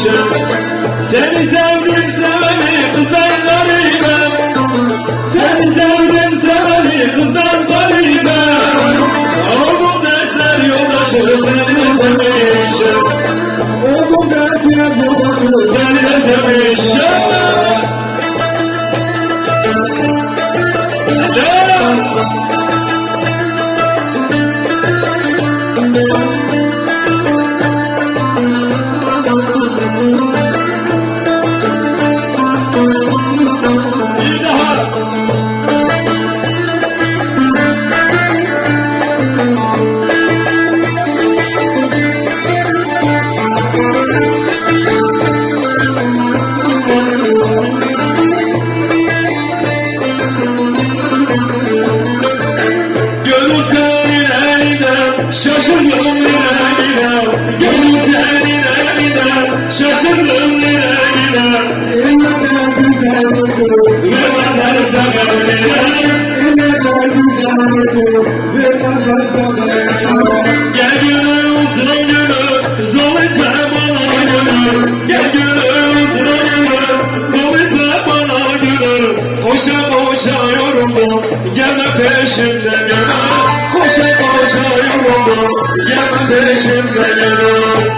sevmişim. Seni sevdim seveni kızdan garibem. Seni sevdim seveni kızdan garibem. Oğlum dertler yoldaşım seni sevmişim. Oğlum dertler yoldaşım seni sevmişim. Şaşırdım nereye, gönül seninle şaşırdım nereye. Ne kadar güzel oldu, ne kadar severler. Ne kadar güzel oldu, ne kadar severler. Gel gönül uzun gönül, zor etme bana gönül. Gel gönül uzun gönül, zor etme bana gönül. Koşa koşa yoruldum, gelme peşimden gönül. Koşa koşa yoruldum, gelme peşimden gönül.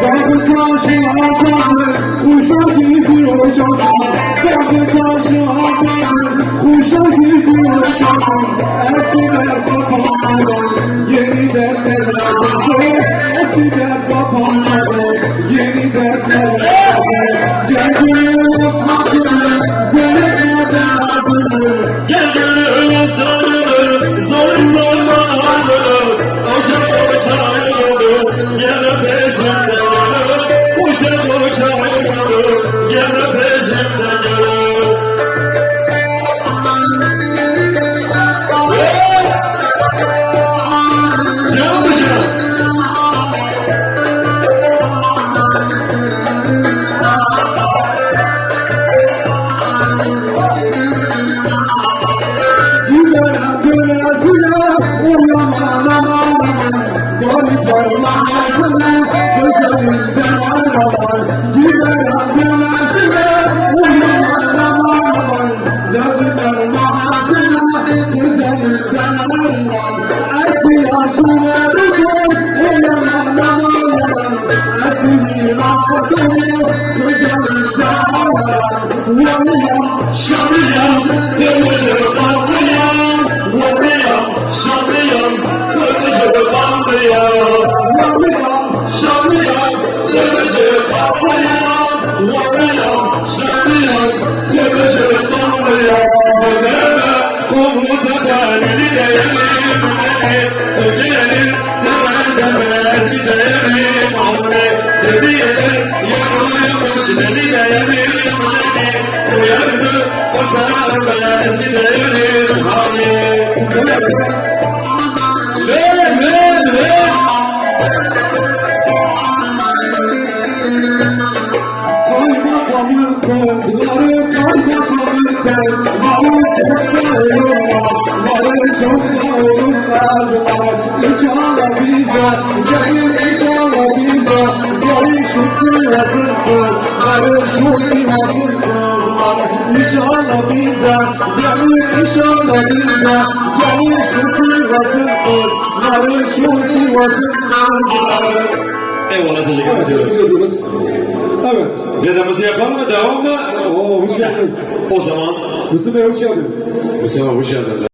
Bakı karşıma canım, kuşa gidiyor canım. Bakı karşıma canım, kuşa gidiyor canım. Eskiler kapanmadan, yeni dertler yazıldı. Eskiler kapanmadan, yeni dertler yazıldı. Gel gönül osmanlı, zor adını. Gel gönül osmanlı, zor adını. Koşa koşa yolum, gelme peşimden gönül. Koşa koşa yolum, gelme peşimden gönül. Ne yapacağım? Güler güler güler, uyaman aman aman. Garip parmağına, gözlerinden ağlamam. Güler güler güler, uyaman aman aman. Garip parmağına, gözlerinden ağlamam. Eski yaşına dönüyor, uyaman aman aman. Eski rahmetine, gözlerinden ağlamam. Varıyam, şarıyam, kırmızı kalkıyam. Varıyam, şarıyam, kırmızı kalkıyam. Varıyam, şarıyam, kırmızı kalkıyam. Varıyam, şarıyam, kırmızı kalkıyam. Deme, komuta kalili değerim beni. Sökerim, sevmez giderim anne. Dediyelim, yarılıymış dedi değerim beni. Uyardı, o tarafı değerim hani. Ver. Kaymakamın kızları, kaymakamın kızları. Varı çok da olurlar. İnşallah bize, gelin inşallah bize. Gelin şükür yazıktır, varı şükür yazıktır. İnşallah bize, gelin inşallah bize. Gelin şükür yazıktır, varı şükür yazıktır. Eyvallah, teşekkür ediyoruz. Evet. Vedamızı yapalım mı? Devam mı? Oo, hoş geldin. O zaman Mustafa Bey hoş geldin. Mustafa hoş geldin.